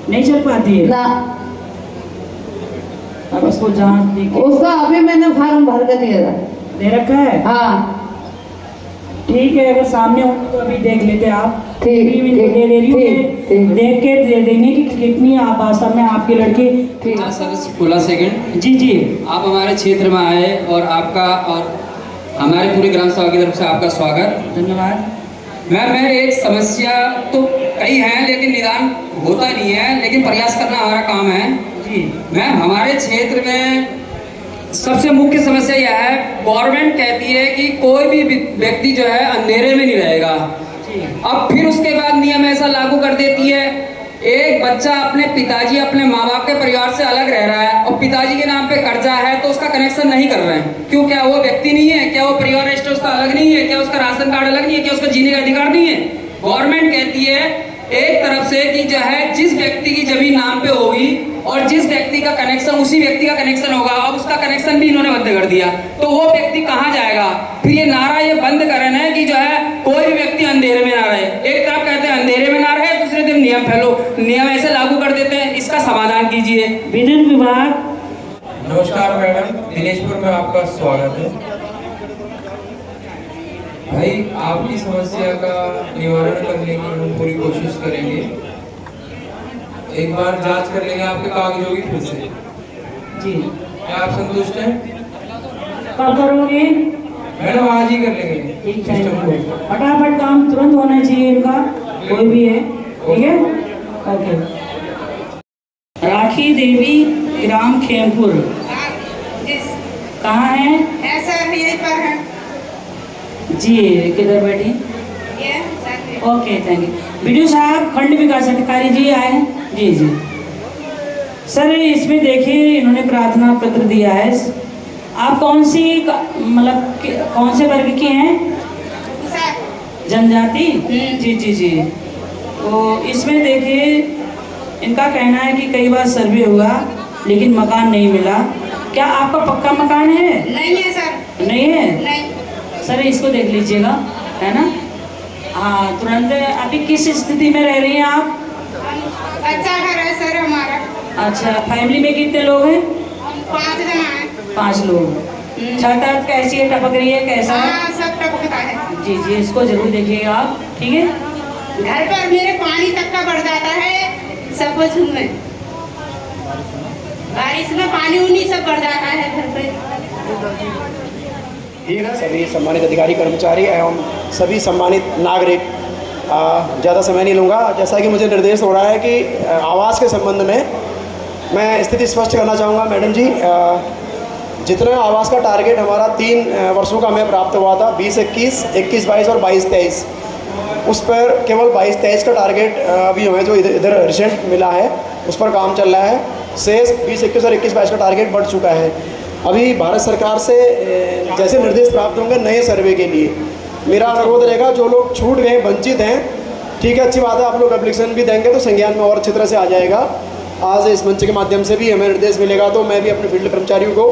नहीं चल पाती है ना। अब उसको जांच देखिए। उसका अभी मैंने फार्म भर के दिया था। दे रखा है? हाँ ठीक है, अगर सामने हो तो अभी देख लेते आप। ठीक, भी मैं दे रही हूँ, ठीक। देख के दे देंगे कि कितनी आप वास्तव में आपकी लड़की। ठीक। Sir 16 second. जी जी, आप हमारे क्षेत्र में आए और आपका और हमारे पूरी ग्राम सभा की तरफ से आपका स्वागत। धन्यवाद। मैम मैं एक समस्या तो कई हैं लेकिन निदान होता नहीं है, लेकिन प्रयास करना हमारा काम है। जी मैम हमारे क्षेत्र में सबसे मुख्य समस्या यह है, गवर्नमेंट कहती है कि कोई भी व्यक्ति जो है अंधेरे में नहीं रहेगा। अब फिर उसके बाद नियम ऐसा लागू कर देती है, एक बच्चा अपने पिताजी अपने माँ बाप के परिवार से अलग रह रहा है और पिताजी के नाम पे कर्जा है तो उसका कनेक्शन नहीं कर रहे हैं। क्यों? क्या वो व्यक्ति नहीं है? क्या वो परिवार रजिस्टर उसका अलग नहीं है? क्या उसका राशन कार्ड अलग नहीं है? क्या उसका जीने का अधिकार नहीं है? गवर्नमेंट कहती है एक तरफ से कि जो है जिस व्यक्ति की जमीन नाम पे होगी और जिस व्यक्ति का कनेक्शन उसी व्यक्ति का कनेक्शन होगा, अब उसका कनेक्शन भी इन्होंने बंद कर दिया तो वो व्यक्ति कहाँ जाएगा? फिर ये नारा ये बंद करना है कि जो है कोई भी व्यक्ति अंधेरे में ना रहे। एक तरफ कहते हैं अंधेरे में ना रहे, दूसरे दिन नियम नियम ऐसे लागू कर देते हैं। इसका समाधान कीजिए। विद्युत विभाग। नमस्कार मैडम, दिनेशपुर में आपका स्वागत है। भाई आपकी समस्या का निवारण करने की हम पूरी कोशिश करेंगे। एक बार जांच कर लेंगे आपके कागजों की फिर से। जी, क्या आप संतुष्ट हैं? कब करोगे? मैडम आज ही कर लेंगे। ठीक है, फटाफट काम तुरंत होना चाहिए इनका, कोई भी है। ठीक है, ओके। राखी देवी, ग्राम खेमपुर, कहाँ है? सर यहीं पर है। जी, किधर बैठी? Okay, thank you. वीडियो साहब, खंड विकास अधिकारी जी आए हैं। जी जी सर, इसमें देखिए इन्होंने प्रार्थना पत्र दिया है। आप कौन सी मतलब कौन से वर्ग की हैं? जनजाति? जी जी जी। तो इसमें देखिए इनका कहना है कि कई बार सर्वे हुआ लेकिन मकान नहीं मिला। क्या आपका पक्का मकान है? नहीं है सर। नहीं है? नहीं सर, इसको देख लीजिएगा, है ना? हाँ, तुरंत। अभी किस स्थिति में रह रही हैं आप? अच्छा घर है सर हमारा। अच्छा, फैमिली में कितने लोग हैं? 5 जना है। 5 लोग। छत कैसी है? टपक रही है? कैसा है? हाँ, सब टपकता है। जी जी, इसको जरूर देखिएगा आप। ठीक है। घर पर मेरे पानी तक का बढ़ जाता है सब कुछ में। बारिश में पानी उनी सब बढ़ जाता है घर पे। सभी सम्मानित अधिकारी कर्मचारी एवं सभी सम्मानित नागरिक, ज़्यादा समय नहीं लूँगा। जैसा कि मुझे निर्देश हो रहा है कि आवास के संबंध में मैं स्थिति स्पष्ट करना चाहूँगा। मैडम जी, जितना आवास का टारगेट हमारा 3 वर्षों का हमें प्राप्त हुआ था, 20-21, 21-22 और 22-23, उस पर केवल 22-23 का टारगेट अभी हमें जो इधर रिसेंट मिला है उस पर काम चल रहा है। शेष 20-21 और 21-22 का टारगेट बढ़ चुका है। अभी भारत सरकार से जैसे निर्देश प्राप्त होंगे नए सर्वे के लिए, मेरा अनुरोध रहेगा जो लोग छूट गए वंचित हैं, ठीक है, अच्छी बात है, आप लोग एप्लीकेशन भी देंगे तो संज्ञान में और अच्छी तरह से आ जाएगा। आज इस मंच के माध्यम से भी हमें निर्देश मिलेगा तो मैं भी अपने फील्ड कर्मचारियों को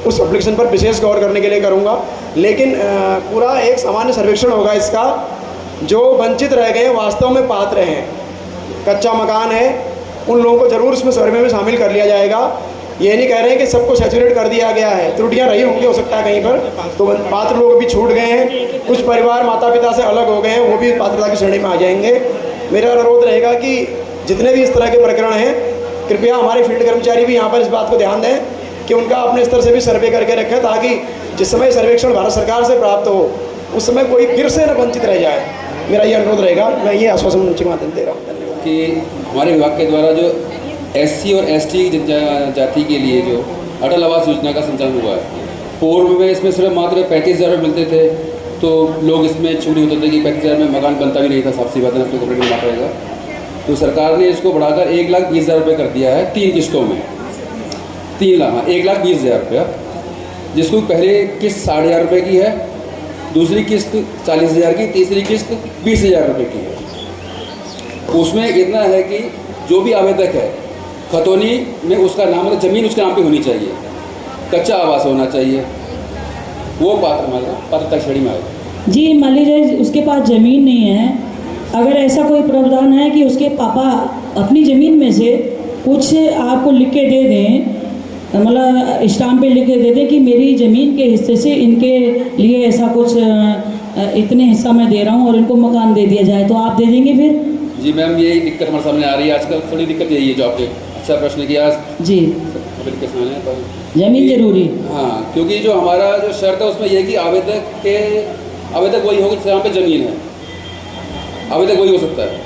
उस एप्लीकेशन पर विशेष गौर करने के लिए करूँगा। लेकिन पूरा एक सामान्य सर्वेक्षण होगा इसका। जो वंचित रह गए वास्तव में पात्र हैं, कच्चा मकान है, उन लोगों को ज़रूर इसमें सर्वे में शामिल कर लिया जाएगा। ये नहीं कह रहे हैं कि सबको सैचुरेट कर दिया गया है, त्रुटियां रही होंगी हो सकता है कहीं पर, तो पात्र लोग भी छूट गए हैं। कुछ परिवार माता पिता से अलग हो गए हैं, वो भी पात्रता की श्रेणी में आ जाएंगे। मेरा अनुरोध रहेगा कि जितने भी इस तरह के प्रकरण हैं, कृपया हमारे फील्ड कर्मचारी भी यहाँ पर इस बात को ध्यान दें कि उनका अपने स्तर से भी सर्वे करके रखें, ताकि जिस समय सर्वेक्षण भारत सरकार से प्राप्त हो उस समय कोई फिर से न वंचित रह जाए। मेरा ये अनुरोध रहेगा। मैं ये आश्वासन मंच के माध्यम दे रहा हूँ। धन्यवाद। कि हमारे विभाग के द्वारा जो SC और ST जाति के लिए जो अटल आवास योजना का संचालन हुआ है, पूर्व में इसमें सिर्फ मात्र 35,000 मिलते थे, तो लोग इसमें छूट होते थे कि 35,000 में मकान बनता भी नहीं था। साफ सी बात है, आपको कपड़े मिलना पड़ेगा। तो सरकार ने इसको बढ़ाकर 1,20,000 रुपये कर दिया है 3 किस्तों में। 1,20,000 रुपया, जिसको पहले किस्त 60,000 रुपये की है, दूसरी किस्त 40,000 की, तीसरी किस्त 20,000 रुपये की है। उसमें इतना है कि जो भी आवेदक है खतौनी में उसका नाम, मतलब ज़मीन उसके नाम पे होनी चाहिए, कच्चा आवास होना चाहिए, वो पात्रता श्रेणी में आएगा। जी, मान लीजिए उसके पास ज़मीन नहीं है, अगर ऐसा कोई प्रावधान है कि उसके पापा अपनी ज़मीन में से कुछ आपको लिख के दे दें, मतलब स्टाम्प पे लिख के दे दें कि मेरी ज़मीन के हिस्से से इनके लिए ऐसा कुछ इतने हिस्सा मैं दे रहा हूँ और इनको मकान दे दिया जाए, तो आप दे देंगे फिर? जी मैम, यही दिक्कत हमारे सामने आ रही है आजकल। थोड़ी दिक्कत यही है जो आपने अच्छा प्रश्न किया जी। दिक्कत सामने है तो ज़मीन जरूरी। हाँ, क्योंकि जो हमारा जो शर्त है उसमें यह है कि आवेदक वही होगा जहाँ पे ज़मीन है, आवेदक वही हो सकता है।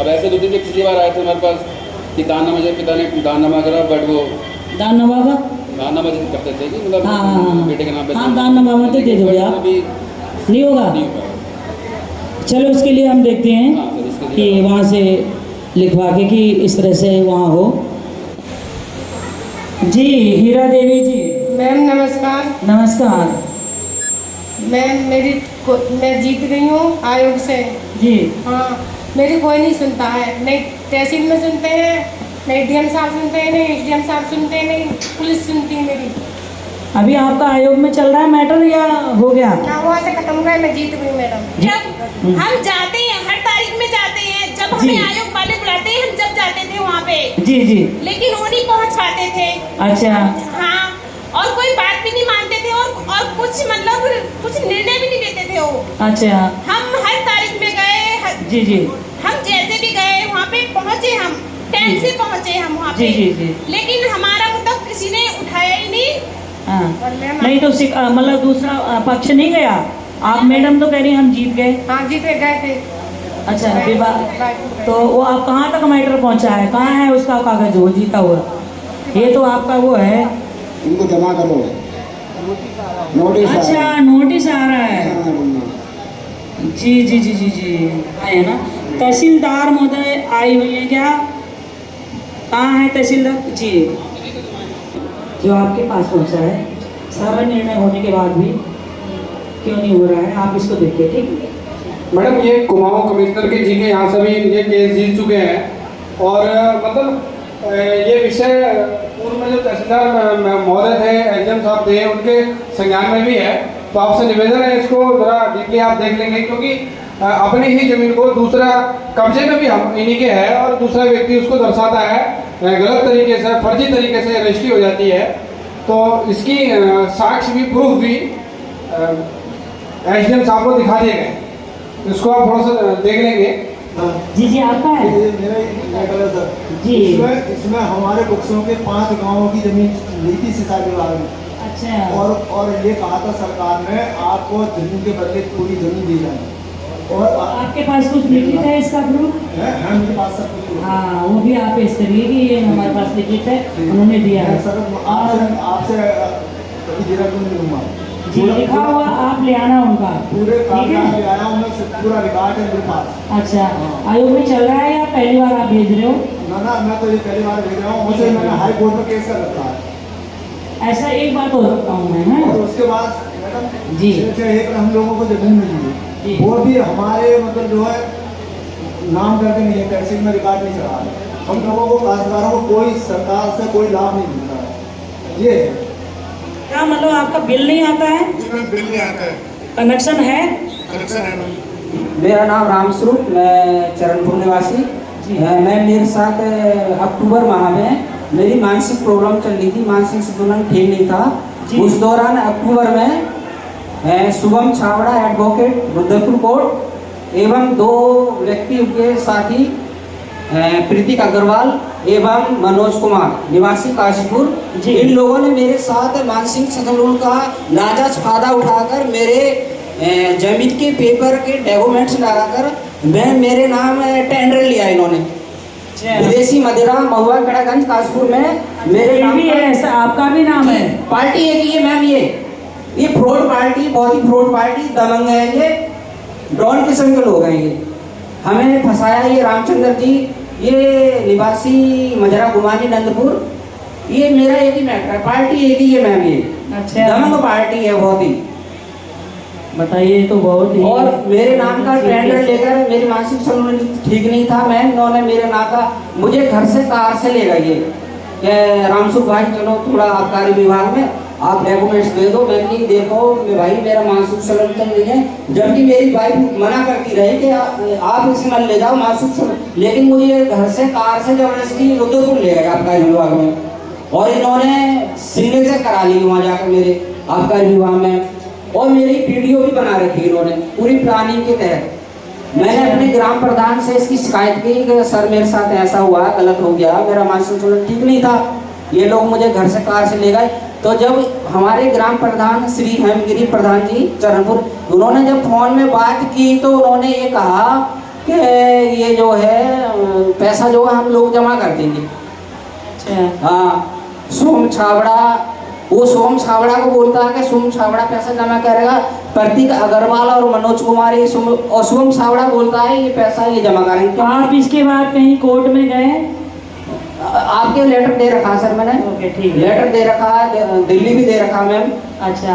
अब ऐसे 2-3 पिछली बार आए थे हमारे पास कि दाननामा, जब पिता ने दाननामा करा, बट वो दाननामा जैसे करते थे कि मतलब हाँ, बेटे के नाम पे दाननामा तो दे दोगे आप, नहीं होगा? चलो उसके लिए हम देखते हैं कि वहाँ से लिखवा के कि इस तरह से वहाँ हो। जी हीरा देवी जी। मैम नमस्कार। नमस्कार मैम मैं जीत गई हूँ आयोग से। जी। हाँ, मेरी कोई नहीं सुनता है, नहीं तहसील में सुनते हैं, नहीं डीएम साहब सुनते हैं, नहीं एसडीएम साहब सुनते हैं, नहीं पुलिस सुनती है मेरी। अभी आपका आयोग में चल रहा है मैटर या हो गया? ना वहाँ से खत्म हो गया, मैं जीत गई मैडम। जब हम जाते हैं हर तारीख में जाते हैं, जब हमें आयोग वाले बुलाते हैं, हम जब जाते थे वहाँ पे। जी जी। लेकिन वो नहीं पहुँच पाते थे। अच्छा। हाँ, और कोई बात भी नहीं मानते थे और कुछ मतलब कुछ निर्णय भी नहीं लेते थे वो। अच्छा। हम हर तारीख में गए। जी जी। हम जैसे भी गए वहाँ पे पहुँचे, हम टाइम से पहुँचे हम वहाँ पे। जी जी। लेकिन हमारा मुद्दा किसी ने उठाया ही नहीं। हाँ, नहीं तो मतलब दूसरा पक्ष नहीं गया। आप मैडम तो कह रही हम जीत गए। हाँ जीत गए थे। अच्छा तो वो आप कहाँ तक मैटर पहुँचा है, कहाँ है उसका कागज वो जीता हुआ? ये तो आपका वो है, इनको जमा करो नोटिस। अच्छा नोटिस आ रहा है। जी जी जी जी जी है ना। तहसीलदार महोदय आई हुई है क्या? कहाँ है तहसीलदार जी? जो आपके पास पहुंचा है, सारा निर्णय होने के बाद भी क्यों नहीं हो रहा है, आप इसको देखिए। ठीक है मैडम, ये कुमाऊं कमिश्नर के जी के यहाँ सभी ये केस जीत चुके हैं और मतलब ये विषय पूर्व में जो तहसीलदार महोदय थे, एसडीएम साहब थे, उनके संज्ञान में भी है। तो आपसे निवेदन है इसको जरा डीपली आप देख लेंगे, क्योंकि अपनी ही जमीन को दूसरा कब्जे में भी हम इन्हीं के है और दूसरा व्यक्ति उसको दर्शाता है गलत तरीके से, फर्जी तरीके से रजिस्ट्री हो जाती है। तो इसकी साक्ष्य भी, प्रूफ भी एसडीएम साहब को दिखा दिए गए। इसको आप थोड़ा सा देख लेंगे। जी जी आपका है मेरा मैटर है सर जी। इसमें हमारे बुक्सों के 5 गांवों की जमीन ली थी सिंचाई विभाग में। अच्छा। और ये कहा था सरकार ने आपको जमीन के बदले पूरी जमीन दी जाए। और आपके पास कुछ लिखित है इसका प्रूफ? है मेरे पास सब कुछ। हाँ वो भी आप इस करिए कि ये हमारे पास लिखित है, उन्होंने दिया है। सर आपसे कभी जीरा क्यों नहीं लूँगा जी, लिखा हुआ आप ले आना उनका पूरे ठीक है। ले आया हूँ, पूरा रिकॉर्ड है मेरे पास। अच्छा, आयोग में चल रहा है या पहली बार आप भेज रहे हो? ना मैं तो ये पहली बार भेज रहा हूँ। मुझे मैंने हाई कोर्ट में केस कर रखा है। ऐसा एक बात हो सकता हूँ मैं है। और उसके बाद मैडम जी एक हम लोगों को जमीन मिली है, वो भी हमारे मतलब जो है नाम करके नहीं है, तहसील में रिकॉर्ड नहीं चढ़ा है। हम लोगों को काश्तकारों को कोई सरकार से कोई लाभ नहीं मिलता है। ये क्या मतलब आपका बिल नहीं आता है? बिल नहीं आता है। कनेक्शन है? कनेक्शन है। मेरा नाम रामस्वरूप, मैं चरणपुर निवासी। मैं मेरे साथ अक्टूबर माह में मेरी मानसिक प्रॉब्लम चल रही थी, मानसिक संतुलन ठीक नहीं था। उस दौरान अक्टूबर में शुभम छावड़ा एडवोकेट रुद्रपुर कोर्ट एवं 2 व्यक्ति के साथी प्रीतिक अग्रवाल एवं मनोज कुमार निवासी काशीपुर, इन लोगों ने मेरे साथ मानसिक संतुलन का नाजायज फायदा उठाकर मेरे जमीन के पेपर के डॉक्यूमेंट्स लगाकर मेरे नाम टेंडर लिया इन्होंने। विदेशी मदिरा महुआ कड़ागंज काशीपुर में मेरे नाम भी है। ऐसा आपका भी नाम है? पार्टी है कि ये मैम, ये फ्रॉड पार्टी, बहुत ही फ्रॉड पार्टी, दबंग है ये, डॉन किस्म के लोग हैं ये। हमें फंसाया ये रामचंद्र जी, ये निवासी मजरा गुमानी नंदपुर, ये मेरा एक ही मैटर है, पार्टी एक ही है मैम ये। अच्छा। दबंग पार्टी है बहुत ही। बताइए तो बहुत ही। और मेरे नाम का टेंडर लेकर मेरी मानसिक संतुलन ठीक नहीं था मैम, इन्होंने मेरे नाम का मुझे घर से कार से ले गई है कि रामसुख भाई चलो थोड़ा आबकारी विभाग में आप डॉक्यूमेंट्स दे दो। मैंने कहा देखो मैं भाई मेरा मानसिक संतुलन नहीं है, जबकि मेरी वाइफ मना करती रही कि आप इसे मत ले जाओ मानसिक, लेकिन मुझे घर से कार से जबरदस्ती रुद्रपुर ले गए आबकारी विभाग में, और इन्होंने सिग्नेचर करा ली वहाँ जाकर मेरे आबकारी विभाग में, और मेरी वीडियो भी बना रखी इन्होंने पूरी प्लानिंग के तहत। मैंने अपने ग्राम प्रधान से इसकी शिकायत की कि सर मेरे साथ ऐसा हुआ, गलत हो गया, मेरा मानसिक संतुलन ठीक नहीं था, ये लोग मुझे घर से कार से ले गए। तो जब हमारे ग्राम प्रधान श्री हेमगिरी प्रधान जी चरणपुर, उन्होंने जब फोन में बात की तो उन्होंने ये कहा कि ये जो है पैसा जो है हम लोग जमा कर देंगे। हाँ, सोम छाबड़ा, वो सोम छाबड़ा को बोलता है कि सोम छाबड़ा पैसा जमा करेगा, प्रतीक अग्रवाल और मनोज कुमार ये सोम छाबड़ा बोलता है ये पैसा ये जमा करेंगे। आप इसके बाद कहीं कोर्ट में गए? आपके लेटर दे रखा सर मैंने। ओके ठीक है। लेटर दे रखा है, दिल्ली भी दे रखा मैम। अच्छा,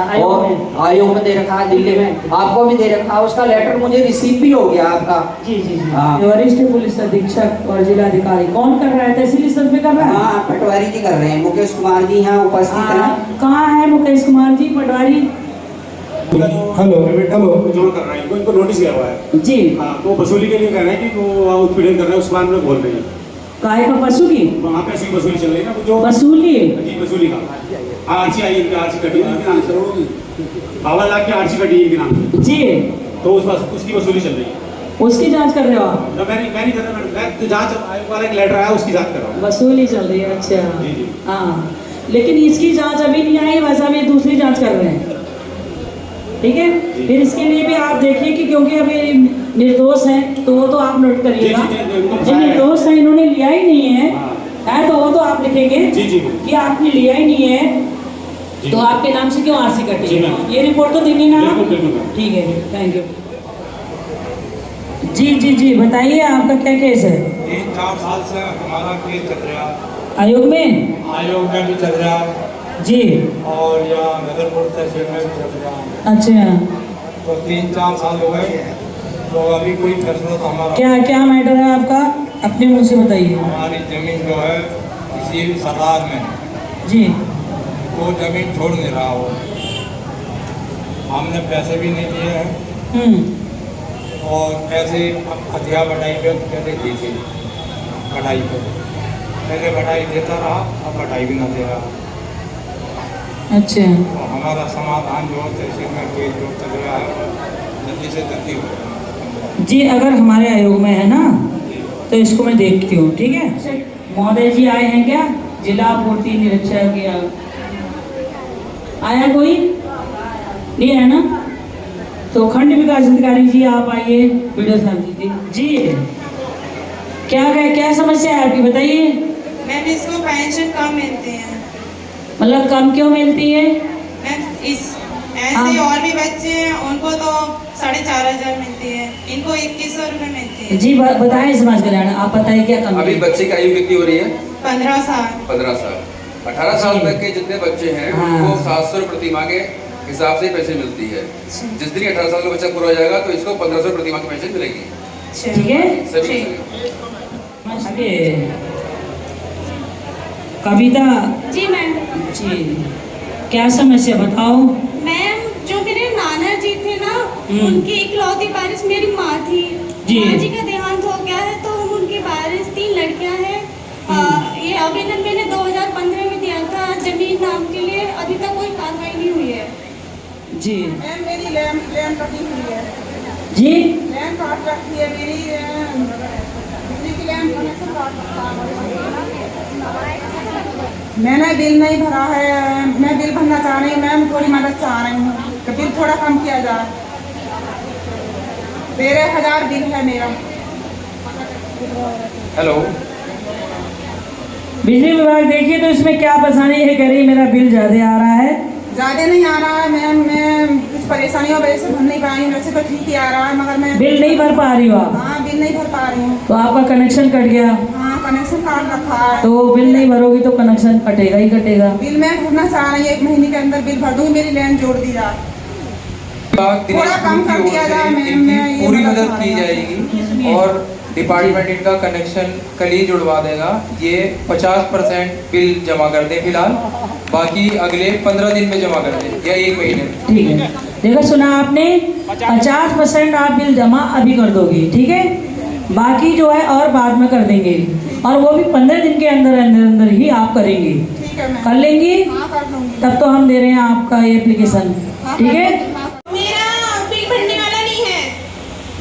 आयोग में दे रखा है, दिल्ली में आपको भी दे रखा है, उसका लेटर मुझे रिसीव भी हो गया आपका। जी जी जी। हाँ। वरिष्ठ पुलिस अधीक्षक और जिलाधिकारी कौन कर रहा है? तहसील स्तर पे कर रहा है? हाँ, पटवारी जी कर रहे हैं, मुकेश कुमार जी यहाँ उपस्थित हैं। कहाँ है मुकेश कुमार जी पटवारी? हेलो जो कर रहा है इनको नोटिस गया हुआ है जी। हाँ, तो वसूली के लिए कर रहे हैं कि वो उत्पीड़न कर रहे हैं, उस बारे में बोल रहे हैं। काहे का पशु की? वहाँ पे ऐसी वसूली चल रही है ना, जो वसूली जी वसूली का आरसी आई है, आरसी कटी है 52 लाख की आरसी कटी है इनके नाम से जी, तो उसकी वसूली चल रही है। उसकी जांच कर रहे हो आप? मैं नहीं कर रहा, मैं जांच आयोग वाला एक लेटर आया उसकी जांच कर रहा हूँ। वसूली चल रही है, अच्छा जी जी। हाँ, लेकिन इसकी जांच अभी नहीं आई, बस अभी दूसरी जांच कर रहे हैं, ठीक है। फिर इसके लिए भी आप देखिए कि क्योंकि अभी निर्दोष हैं तो वो तो आप नोट करिएगा, जो निर्दोष है इन्होंने लिया ही नहीं है तो वो तो आप लिखेंगे कि आपने लिया ही नहीं है, तो आपके नाम से क्यों आरसी कटी है, ये रिपोर्ट तो देंगे ना आप? ठीक है, थैंक यू। जी जी जी, बताइए आपका क्या केस है? 3-4 साल से हमारा केस चल रहा है आयोग में भी चल रहा है जी, और यहाँ नगरपुर तहसील में भी चल रहा है। अच्छा, तो 3-4 साल हो गए, तो अभी कोई फैसला तो हमारा क्या मैटर है आपका, अपने मुंह से बताइए। हमारी जमीन जो है किसी सरकार में जी, वो जमीन छोड़ नहीं रहा हो, हमने पैसे भी नहीं दिए हैं और पैसे हथियार बढ़ाई पे पैसे दी थी, बढ़ाई पे पहले बढ़ाई देता रहा, अब बढ़ाई भी ना दे रहा। अच्छा, तो हमारा समाधान जो तहसील में कोई जो चल रहा है जल्दी से जल्दी हो। जी अगर हमारे आयोग में है ना तो इसको मैं देखती हूँ, ठीक है। महोदय जी आए हैं क्या? जिला पूर्ति निरीक्षक या आया कोई नहीं है ना? तो खंड विकास अधिकारी जी आप आइए, वीडियो साहब जी क्या समस्या है आपकी, बताइए। मैम इसको पेंशन कम मिलती है। मतलब कम क्यों मिलती है? मैम ऐसे और भी बच्चे हैं उनको तो 4,500 मिलती है, इनको 2100 रुपये मिलती है। जी बताएं समाज कल्याण, आप बताइए क्या कम? अभी बच्चे की आयु कितनी हो रही है? 15 साल। 15 साल 18 साल तक के जितने बच्चे हैं उनको 700 प्रतिमाह के हिसाब से पैसे मिलती है। जिस दिन 18 साल का बच्चा पूरा हो जाएगा तो इसको 1500 प्रतिमाह की पेंशन मिलेगी, ठीक है। सभी कविता जी मैम। जी क्या समस्या बताओ। मैम जो मेरे नाना जी थे ना, उनकी इकलौती वारिस मेरी माँ थी। जी। माँ जी का देहांत हो गया है तो हम उनके वारिस 3 लड़कियां हैं। ये आवेदन मैंने 2015 में दिया था जमीन नाम के लिए, अभी तक कोई कार्रवाई नहीं हुई है। जी मैम मेरी लैंड कटी हुई है। जी लैंड काट रखी है मेरी, बिजली की लैंड कनेक्शन काट रखा है। मैंने बिल नहीं भरा है, मैं बिल भरना चाह रही हूँ मैम, थोड़ी मदद चाह रही हूँ तो बिल थोड़ा कम किया जाए। 13,000 बिल है मेरा। हेलो बिजली विभाग देखिए तो इसमें क्या परेशानी है, कह रही मेरा बिल ज्यादा आ रहा है। ज्यादा नहीं आ रहा है मैम, मैं कुछ परेशानियों वजह से भर नहीं पाई हूँ, वैसे तो ठीक ही आ रहा है मगर मैं बिल नहीं भर पा रही हो आप? हाँ बिल नहीं भर पा रही हूँ। तो आपका कनेक्शन कट गया? हाँ कनेक्शन काट रखा है। तो बिल नहीं भरोगी तो कनेक्शन कटेगा ही कटेगा। बिल मैं भरना चाह रही हूँ, 1 महीने के अंदर बिल भर दूँगी, मेरी लैंड जोड़ दी जाए, थोड़ा कम कर दिया जाए मैम। पूरी मदद की जाएगी और डिपार्टमेंट इनका कनेक्शन कल ही जुड़वा देगा। ये 50% बिल जमा कर दें फिलहाल, बाकी अगले 15 दिन में जमा कर दें या 1 महीने में। ठीक है, देखो सुना आपने, 50% आप बिल जमा अभी कर दोगे, ठीक है, बाकी जो है और बाद में कर देंगे, और वो भी 15 दिन के अंदर अंदर अंदर ही आप करेंगे। कर लेंगी? तब तो हम दे रहे हैं आपका ये एप्लीकेशन, ठीक है। मेरा बिल भरने वाला नहीं है,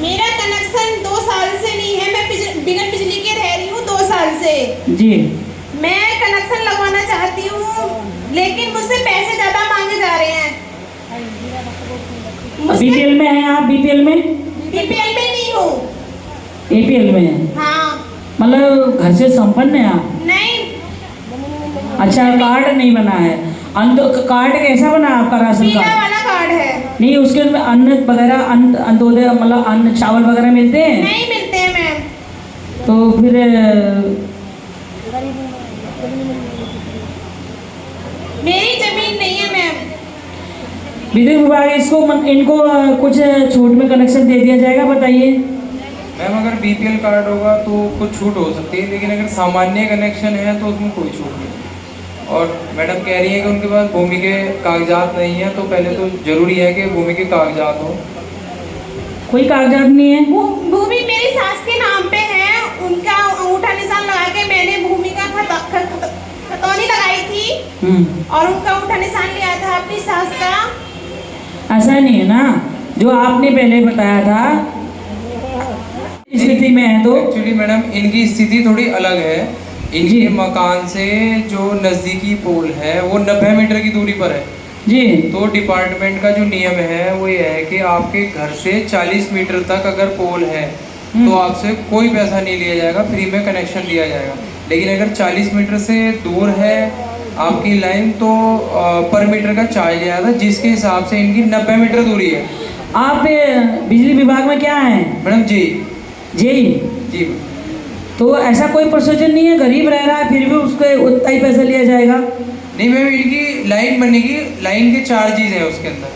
मेरा कनेक्शन 2 साल से नहीं है, मैं बिना बिजली के रह रही हूँ 2 साल से जी। मैं कनेक्शन लगवाना चाहती हूँ, लेकिन मुझसे पैसे ज्यादा मांगे जा रहे हैं। बीपीएल में है आप? बीपीएल में? बीपीएल में नहीं हूँ, एपीएल में है। हाँ। मतलब घर से संपन्न है आप? नहीं। अच्छा, कार्ड नहीं बना है? कार्ड कैसा बना है आपका? राशन पीला कार्ड वाला कार्ड है। नहीं, उसके में अन्न वगैरह, अंत्योदय मतलब अन्न चावल वगैरह मिलते हैं? नहीं मिलते हैं मैम। तो फिर मेरी जमीन नहीं है मैम। विद्युत विभाग इनको कुछ छूट में कनेक्शन दे दिया जाएगा, बताइए। मैम अगर बीपीएल कार्ड होगा तो कुछ छूट हो सकती है, लेकिन अगर सामान्य कनेक्शन है तो उसमें कोई छूट नहीं। और मैडम कह रही है कि उनके पास भूमि के कागजात नहीं है, तो पहले तो जरूरी है कि भूमि के कागजात हो। कोई कागजात नहीं है? भूमि मेरी सास के नाम पे है, उनका अंगूठा निशान लगा के मैंने भूमि का खतौनी लगाई थी और उनका अंगूठा निशान लिया था अपनी सास का। ऐसा नहीं है ना जो आपने पहले बताया था स्थिति में है? तो एक्चुअली मैडम इनकी स्थिति थोड़ी अलग है। इनके मकान से जो नज़दीकी पोल है वो 90 मीटर की दूरी पर है जी। तो डिपार्टमेंट का जो नियम है वो ये है कि आपके घर से 40 मीटर तक अगर पोल है तो आपसे कोई पैसा नहीं लिया जाएगा, फ्री में कनेक्शन दिया जाएगा। लेकिन अगर 40 मीटर से दूर है आपकी लाइन तो पर मीटर का चार्ज लिया था, जिसके हिसाब से इनकी 90 मीटर दूरी है। आप बिजली विभाग में क्या है मैडम? जी। तो ऐसा कोई प्रोसीजर नहीं है, गरीब रह रहा है फिर भी उसको उतना ही पैसा लिया जाएगा? नहीं मैम, इनकी लाइन बनेगी, लाइन के चार्जेज हैं उसके अंदर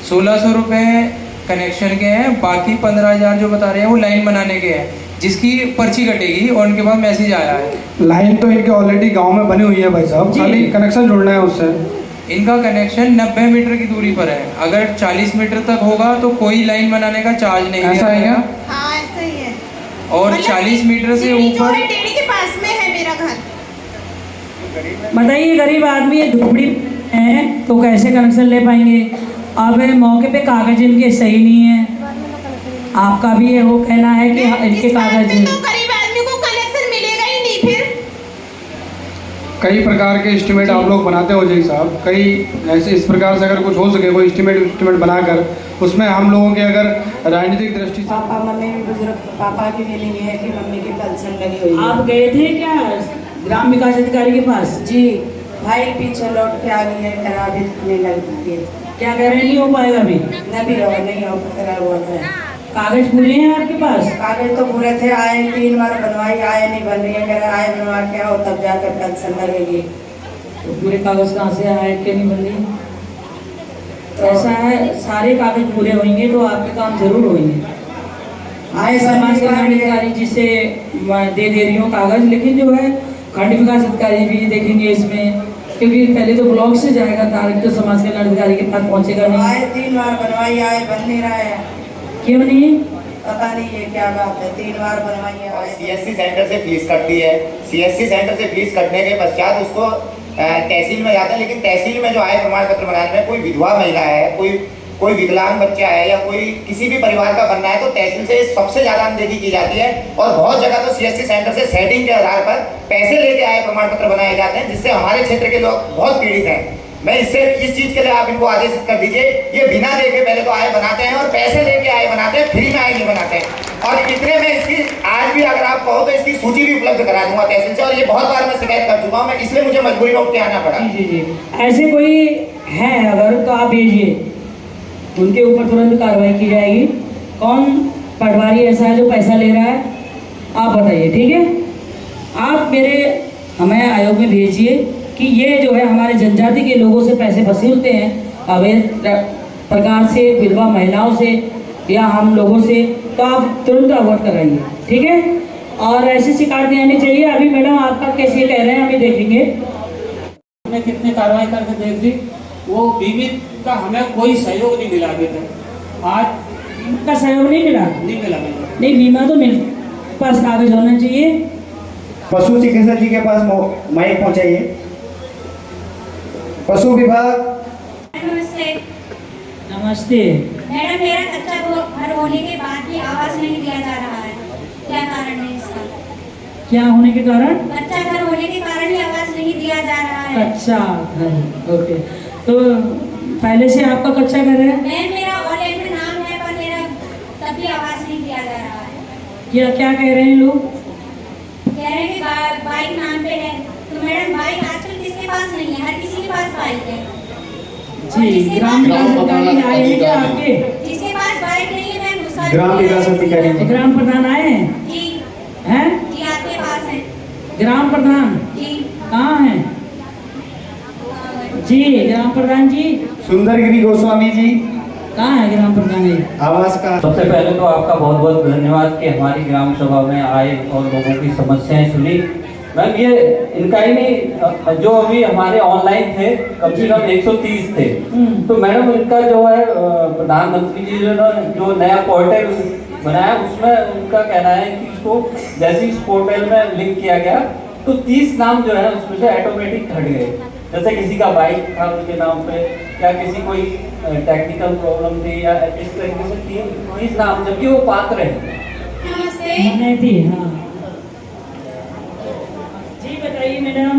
1600 रुपये कनेक्शन के हैं, बाकी 15,000 जो बता रहे हैं वो लाइन बनाने के हैं, जिसकी पर्ची कटेगी और उनके पास मैसेज आया है। लाइन तो इनके ऑलरेडी गांव में बनी हुई है भाई साहब, खाली कनेक्शन जोड़ना है उससे। इनका कनेक्शन 90 मीटर की दूरी पर है, अगर 40 मीटर तक होगा तो कोई लाइन बनाने का चार्ज नहीं ऐसा है क्या? हाँ ऐसा ही है। और 40 मीटर से ऊपर डेरी के पास में है मेरा घर। बताइए, गरीब आदमी झोपड़ी है तो कैसे कनेक्शन ले पाएंगे? अब मौके पे कागज इनके सही नहीं है, आपका भी ये वो कहना है कि इनके कागज तो गरीब आदमी को कनेक्शन मिलेगा ही नहीं। फिर कई प्रकार के एस्टीमेट आप लोग बनाते हो जी साहब, कई ऐसे इस प्रकार से अगर कुछ हो सके कोई एस्टीमेट बनाकर उसमें हम लोगों के अगर राजनीतिक दृष्टि से पापा मम्मी भी बुजुर्ग, पापा की भी नहीं है कि मम्मी की पेंशन लगी हुई है। आप गए थे क्या ग्राम विकास अधिकारी के पास? जी, भाई पीछे लौट के आ गई है, करा भी नहीं लगती है। क्या कह रहे हैं, नहीं हो पाएगा अभी? नहीं हो करा हुआ है। कागज पूरे हैं आपके पास? कागज तो पूरे थे, आए 3 बार बनवाई, आए नहीं बन रही है, कह रहे आए बनवा के आओ तब जाकर पेंशन लगेगी। तो पूरे कागज कहाँ से आए के नहीं बन रही? ऐसा है, सारे कागज पूरे होंगे तो आपके काम जरूर होंगे। आए समाज कल्याण अधिकारी जिसे दे रही हूँ कागज, लेकिन जो है खंड विकास अधिकारी भी देखेंगे इसमें, क्योंकि पहले तो ब्लॉक से जाएगा तारीख, तो समाज कल्याण अधिकारी के पास पहुँचेगा नहीं। आए 3 बार बनवाई, आए बन नहीं रहा है। क्यों नहीं? पता नहीं ये क्या बात है, 3 बार बनवाई है। सीएससी सेंटर से फीस कटती है, सीएससी सेंटर से फीस कटने के पश्चात उसको तहसील में जाता है, लेकिन तहसील में जो आय प्रमाण पत्र बनाने में कोई विधवा महिला है, कोई विकलांग बच्चा है या कोई किसी भी परिवार का बनना है तो तहसील से सबसे ज्यादा अनदेखी की जाती है। और बहुत जगह तो सीएससी सेंटर से सेटिंग के आधार पर पैसे लेके आय प्रमाण पत्र बनाए जाते हैं, जिससे हमारे क्षेत्र के लोग बहुत पीड़ित हैं। मैं इस चीज के लिए आप इनको आदेशित कर दीजिए, ये बिना देखे पहले तो आय बनाते हैं और पैसे लेके आय बनाते हैं, फ्री में आय नहीं बनाते हैं। और इतने में इसकी आज भी अगर आप कहो तो इसकी सूची भी उपलब्ध करा दूंगा तहसील से, और ये बहुत बार मैं शिकायत कर चुका हूँ, मैं इसलिए मुझे मजबूरी में उठ के आना पड़ा। जी, ऐसे कोई है अगर तो आप भेजिए, उनके ऊपर तुरंत कार्रवाई की जाएगी। कौन पटवारी ऐसा है जो पैसा ले रहा है, आप बताइए, ठीक है? आप हमें आयोग में भेजिए कि ये जो है हमारे जनजाति के लोगों से पैसे वसूलते हैं अवैध प्रकार से, विधवा महिलाओं से या हम लोगों से, तो आप तुरंत अवगत कराइए। ठीक है, और ऐसी शिकायतें आनी चाहिए। अभी मैडम आपका कैसे कह रहे हैं अभी देखेंगे। हमने कितने कार्रवाई करके देख ली, वो बीमित का हमें कोई सहयोग नहीं मिला अभी तक। आज का सहयोग नहीं मिला? नहीं, बीमा तो मिल पास कागज होना चाहिए। पशु चिकित्सक जी के पास माइक पहुंचाइए। पशु विभाग। नमस्ते। नमस्ते मैडम, मेरा कच्चा घर होने के बाद भी आवास नहीं दिया जा रहा है, क्या कारण है इसका? क्या होने के कारण? कच्चा घर होने के कारण ही आवास नहीं दिया जा रहा है। कच्चा घर, ओके। तो पहले से आपका कच्चा घर है? मेरा ऑनलाइन में नाम है, पर मेरा तब भी आवास नहीं दिया जा रहा है। क्या कह रहे हैं लोग? कह रहे हैं कि बाइक नाम पे है। तो मैडम, बाइक आजकल किसके पास नहीं है? हर किसी के पास बाइक है जी। ग्राम विकास अधिकारी आए हैं क्या आपके? जिसके पास बाइक नहीं है मैम, उसका ग्राम विकास अधिकारी, ग्राम प्रधान आए हैं जी? हैं जी, आपके पास है ग्राम प्रधान? जी। कहाँ है जी ग्राम प्रधान जी? सुंदरगिरी गोस्वामी जी। कहाँ है ग्राम प्रधान जी? आवास का। सबसे पहले तो आपका बहुत बहुत धन्यवाद कि हमारी ग्राम सभा में आए और लोगों की समस्याएं सुनी। मैम, ये इनका ही नहीं, जो अभी हमारे ऑनलाइन थे कम से कम 130 थे। तो मैडम, इनका जो है प्रधानमंत्री जी जो नया पोर्टल बनाया, उसमें उनका कहना है कि इसको जैसे इस पोर्टल में लिंक किया गया तो 30 नाम जो है उसमें से ऑटोमेटिक हट गए। जैसे किसी का बाइक था उनके नाम पे, या किसी कोई टेक्निकल प्रॉब्लम थी, या इस तरीके से 30 नाम, जबकि वो पात्र है। मैंने थी, हाँ जी। बताइए मैडम।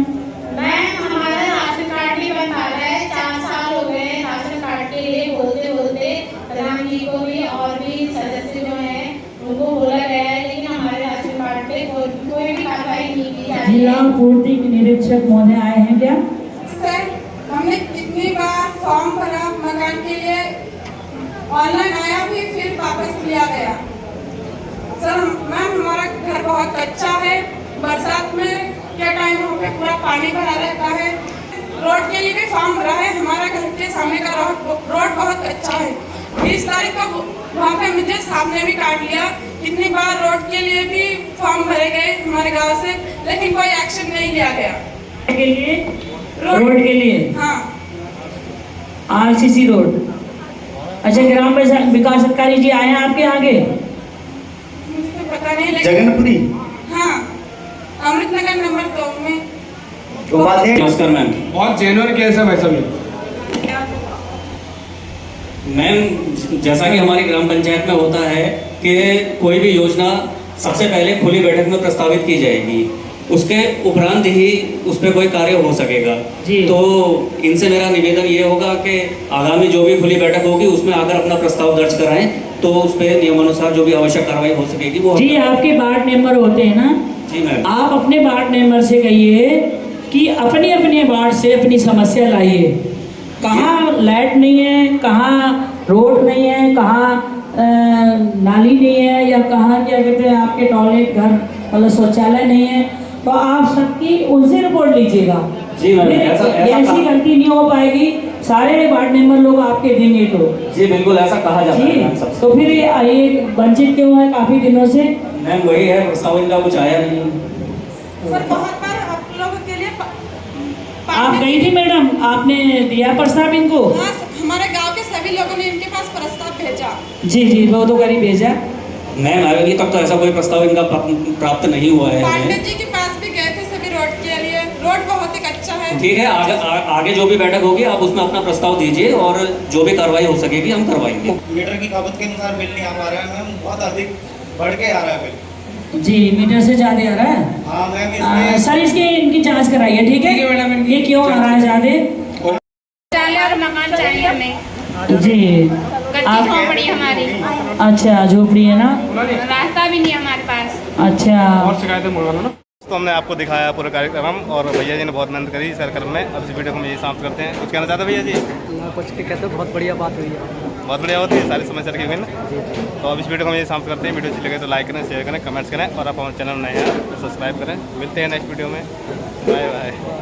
मैम, हमारा राशन कार्ड नहीं बन पा रहा है। 4 साल हो गए राशन कार्ड के लिए बोलते बोलते। प्रधान जी को भी और भी सदस्य जो हैं उनको बोला गया है, लेकिन हमारे राशन कार्ड पे कोई भी कार्रवाई नहीं की जा रही जिला है। पूर्ति निरीक्षक महोदय आए हैं क्या? सर, हमने कितनी बार फॉर्म भरा मकान के लिए, ऑनलाइन आया भी, फिर वापस लिया गया। सर मैम, हमारा घर बहुत अच्छा है। बरसात में क्या टाइम हो गया, पूरा पानी भरा रहता है। रोड के लिए भी फॉर्म भरा है। हमारा घर के सामने का रोड बहुत अच्छा है। 20 तारीख को वहाँ पे मुझे सामने भी काट लिया। कितनी बार रोड के लिए भी फॉर्म भरे गए हमारे गांव से, लेकिन कोई एक्शन नहीं लिया गया। के लिए रोड के लिए? हाँ, RCC रोड। अच्छा, ग्राम विकास अधिकारी जी आए हैं आपके आगे? मुझे तो पता नहीं, लेकिन जगनपुरी। हाँ, अमृतनगर नंबर 2 में। नमस्कार मैम। बहुत जेन्युइन केस है भाई साहब। मैम, जैसा कि हमारी ग्राम पंचायत में होता है कि कोई भी योजना सबसे पहले खुली बैठक में प्रस्तावित की जाएगी, उसके उपरांत ही उस पर कोई कार्य हो सकेगा। तो इनसे मेरा निवेदन ये होगा कि आगामी जो भी खुली बैठक होगी उसमें आकर अपना प्रस्ताव दर्ज कराएं, तो उस पर नियमानुसार जो भी आवश्यक कार्रवाई हो सकेगी वो। जी, आपके वार्ड मेंबर होते हैं ना? जी मैम। आप अपने वार्ड मेंबर से कहिए कि अपने अपने वार्ड से अपनी समस्या लाइए। कहाँ लाइट नहीं है, कहाँ रोड नहीं है, कहाँ नाली नहीं है, या कहाँ क्या कहते हैं आपके टॉयलेट घर मतलब शौचालय नहीं है, तो आप सबकी उनसे रिपोर्ट लीजिएगा। जी मैम, ऐसी गलती नहीं हो पाएगी। सारे वार्ड मेंबर लोग आपके देंगे तो। जी बिल्कुल, ऐसा कहा जाता है मैम सबसे। तो फिर ये वंचित क्यों है काफी दिनों से? मैम, वही है, प्रस्ताव इनका कुछ आया नहीं। सर, बहुत बार आप लोगों के लिए आप गई थी मैडम, आपने दिया प्रस्ताव इनको? हाँ, हमारे गांव के सभी लोगों ने इनके पास प्रस्ताव भेजा। जी, वो तो करी भेजा। मैम, अभी तक तो ऐसा कोई प्रस्ताव इनका प्राप्त नहीं हुआ है। पांडे जी के पास भी गए थे सभी रोड के लिए। रोड बहुत ही अच्छा है। ठीक है, आगे जो भी बैठक होगी आप उसमें अपना प्रस्ताव दीजिए और जो भी कार्रवाई हो सकेगी हम करवाएंगे। मीटर की खपत के अनुसार बिल नहीं आ पा रहा है मैम, बहुत अधिक बढ़ के आ रहा है बिल। जी, मीटर से ज्यादा आ रहा है। हाँ मैम, सर इसकी इनकी जांच कराइए, ठीक है मैडम? ये क्यों आ रहा है ज्यादा? और मकान चाहिए हमें जी। गद्दी झोपड़ी हमारी। अच्छा, झोपड़ी है ना? रास्ता भी नहीं हमारे पास। अच्छा। और शिकायतें मंगाना ना। तो हमने आपको दिखाया पूरा कार्यक्रम, और भैया जी ने बहुत मेहनत करी इस कार्यक्रम में। अब इस वीडियो को हम यही समाप्त करते हैं। कुछ कहना चाहते भैया जी? कुछ के कहते बहुत बढ़िया बात हुई है। बहुत बढ़िया होती है, सारी समस्या रखी हुई है ना। तो अब इस वीडियो को हम यही समाप्त करते हैं। वीडियो अच्छी लगे तो लाइक करें, शेयर करें, कमेंट्स करें, और आप हमारे चैनल नए हैं तो सब्सक्राइब करें। मिलते हैं नेक्स्ट वीडियो में। Bye bye.